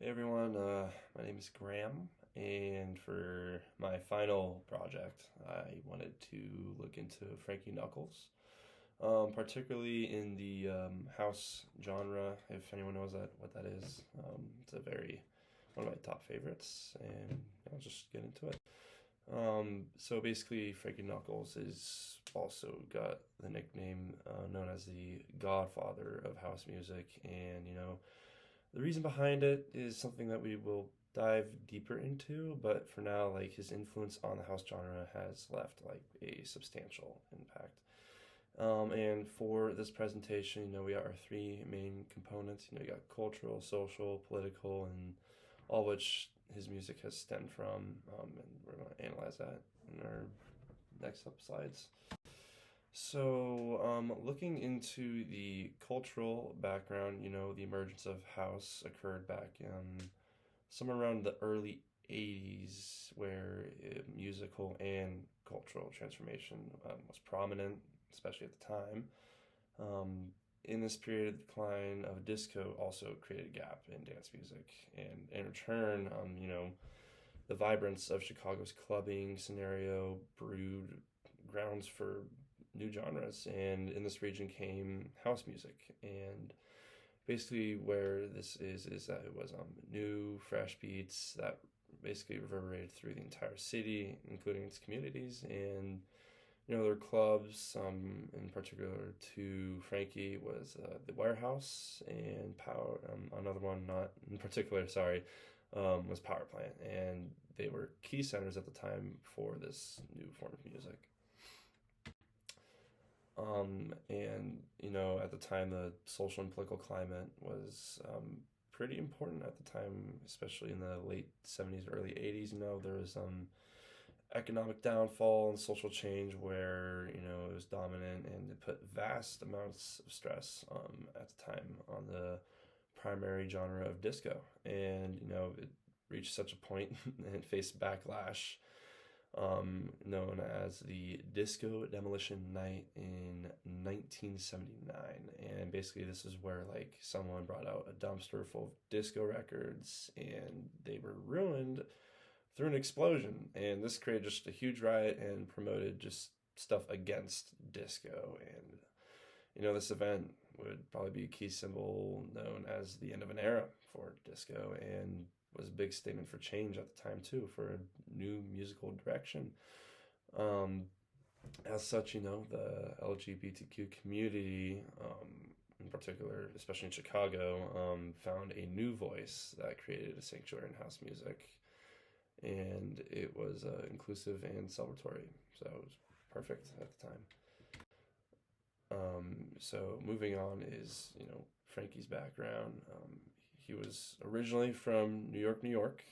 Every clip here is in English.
Hey everyone, my name is Graham, and for my final project, I wanted to look into Frankie Knuckles, particularly in the house genre. If anyone knows what that is, it's a very one of my top favorites, and I'll just get into it. So basically, Frankie Knuckles is also got the nickname known as the Godfather of house music, and the reason behind it is something that we will dive deeper into, but for now, like his influence on the house genre has left like a substantial impact. And for this presentation, we got our three main components. You got cultural, social, political, and all which his music has stemmed from. And we're going to analyze that in our next up slides. So, looking into the cultural background, the emergence of house occurred back somewhere around the early 80s, where musical and cultural transformation was prominent, especially at the time. Um, in this period, the decline of disco also created a gap in dance music, and in return, the vibrance of Chicago's clubbing scenario brewed grounds for new genres, and in this region came house music. And basically, where this is that it was new, fresh beats that basically reverberated through the entire city, including its communities. And there were clubs. In particular, to Frankie was the Warehouse, and Power. Another one, not in particular, sorry, was Power Plant, and they were key centers at the time for this new form of music. And at the time, the social and political climate was pretty important at the time, especially in the late 70s, early 80s. There was economic downfall and social change where, it was dominant, and it put vast amounts of stress at the time on the primary genre of disco. And, it reached such a point and it faced backlash known as the Disco Demolition Night in 1979. And basically, this is where like someone brought out a dumpster full of disco records, and they were ruined through an explosion. And this created just a huge riot and promoted just stuff against disco. And this event would probably be a key symbol known as the end of an era for disco, and was a big statement for change at the time too, for a new musical direction. Um, as such, the LGBTQ community, in particular, especially in Chicago, found a new voice that created a sanctuary in house music, and it was inclusive and celebratory, so it was perfect at the time. So moving on is, Frankie's background. He was originally from New York, New York,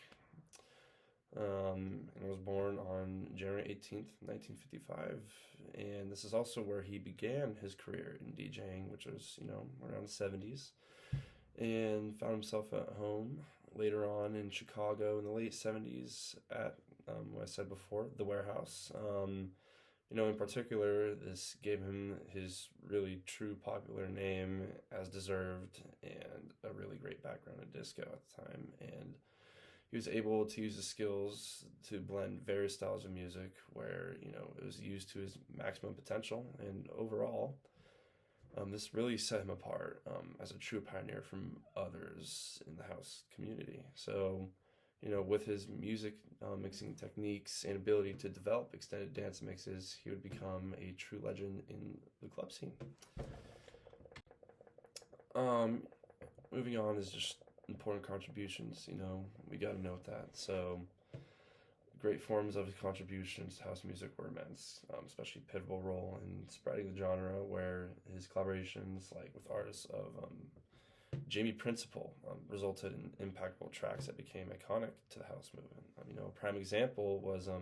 and was born on January 18th, 1955. And this is also where he began his career in DJing, which was, around the 70s, and found himself at home later on in Chicago in the late 70s at, what I said before, the Warehouse. In particular, this gave him his really true popular name as deserved, and a really great background in disco at the time. And he was able to use the skills to blend various styles of music where, it was used to his maximum potential. And overall, this really set him apart as a true pioneer from others in the house community. So, with his music mixing techniques and ability to develop extended dance mixes, he would become a true legend in the club scene. Um, Moving on is just important contributions. We got to note that. So, great forms of his contributions to house music were immense, especially pivotal role in spreading the genre, where his collaborations, like with artists of Jamie Principle, resulted in impactful tracks that became iconic to the house movement. A prime example was a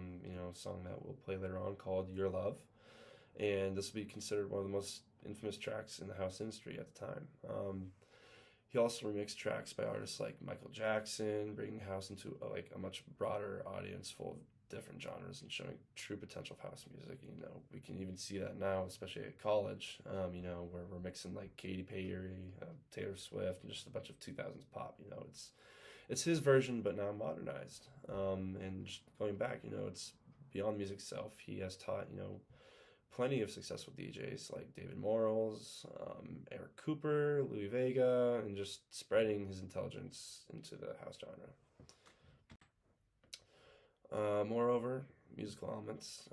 song that we'll play later on called "Your Love," and this will be considered one of the most infamous tracks in the house industry at the time. He also remixed tracks by artists like Michael Jackson, bringing house into a much broader audience full of different genres and showing true potential of house music. We can even see that now, especially at college, where we're mixing like Katy Perry, Taylor Swift, and just a bunch of 2000s pop. it's his version, but now modernized. And just going back, it's beyond music itself. He has taught, plenty of successful DJs like David Morals, Eric Cooper, Louis Vega, and just spreading his intelligence into the house genre. Moreover, musical elements,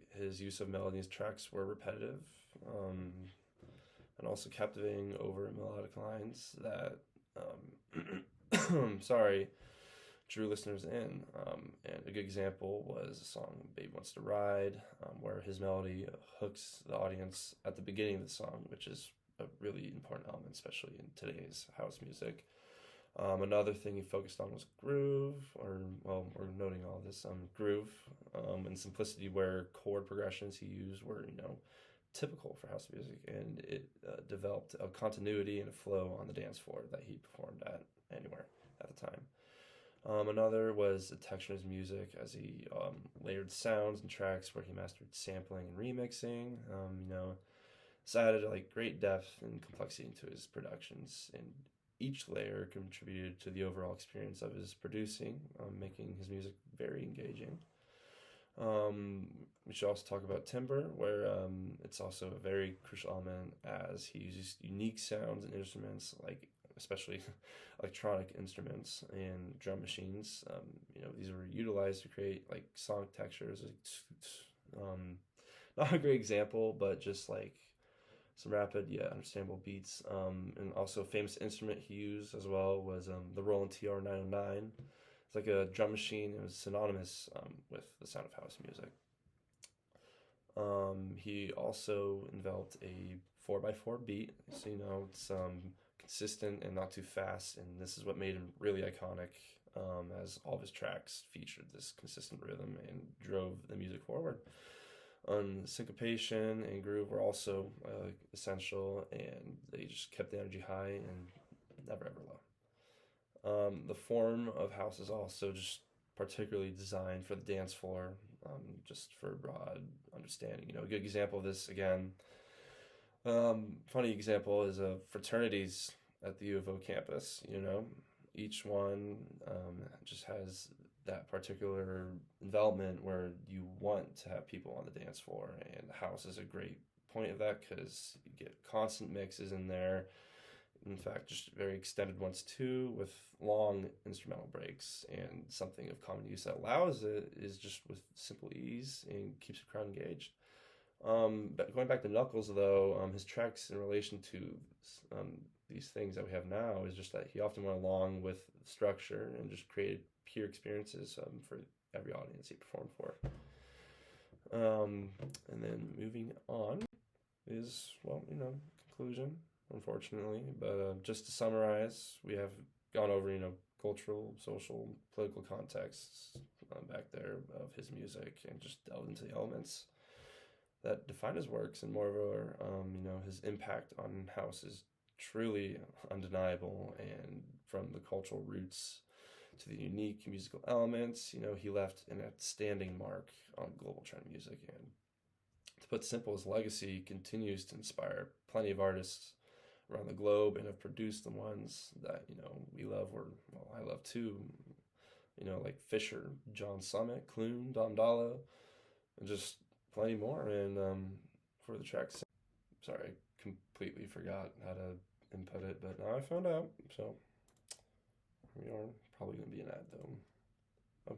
his use of melody in his tracks were repetitive, and also captivating over melodic lines that, sorry, drew listeners in. And a good example was the song Baby Wants to Ride, where his melody hooks the audience at the beginning of the song, which is a really important element, especially in today's house music. Another thing he focused on was groove, we're noting all this, groove, and simplicity, where chord progressions he used were, typical for house music, and it developed a continuity and a flow on the dance floor that he performed at anywhere at the time. Another was the texture of his music, as he layered sounds and tracks where he mastered sampling and remixing. This added like great depth and complexity into his productions, and each layer contributed to the overall experience of his producing, making his music very engaging. We should also talk about timbre, where it's also a very crucial element, as he uses unique sounds and instruments, like especially electronic instruments and drum machines. These were utilized to create like sonic textures. Not a great example, but just like some rapid yet understandable beats. And also a famous instrument he used as well was the Roland TR-909. It's like a drum machine. It was synonymous with the sound of house music. He also enveloped a 4x4 beat, so it's consistent and not too fast, and this is what made him really iconic, as all of his tracks featured this consistent rhythm and drove the music forward. Syncopation and groove were also essential, and they just kept the energy high and never ever low. The form of house is also just particularly designed for the dance floor, just for broad understanding. A good example of this, again, funny example is fraternities at the U of O campus. Each one just has that particular envelopment where you want to have people on the dance floor, and the house is a great point of that, because you get constant mixes in there. In fact, just very extended ones too, with long instrumental breaks, and something of common use that allows it is just with simple ease and keeps the crowd engaged. But going back to Knuckles, though, his tracks in relation to these things that we have now is just that he often went along with structure and just created pure experiences for every audience he performed for. And then moving on is, conclusion, unfortunately. But just to summarize, we have gone over, cultural, social, political contexts back there of his music, and just delved into the elements that define his works. And moreover, his impact on house is truly undeniable, and from the cultural roots to the unique musical elements, he left an outstanding mark on global trend music. And to put simple, his legacy continues to inspire plenty of artists around the globe, and have produced the ones that we love, or I love too, like Fisher, John Summit, Clune, Dom Dalla, and just plenty more. And for the tracks, sorry, I completely forgot how to input it, but now I found out, so we are probably going to be an ad though. Oh.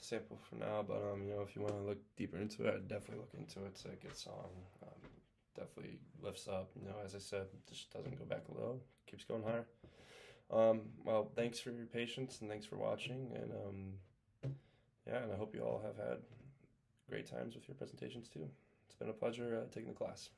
sample for now, but you know, if you want to look deeper into it, I'd definitely look into it. It's a good song. Definitely lifts up. You know, as I said, just doesn't go back low. Keeps going higher. Well, thanks for your patience and thanks for watching. And yeah, and I hope you all have had great times with your presentations too. It's been a pleasure taking the class.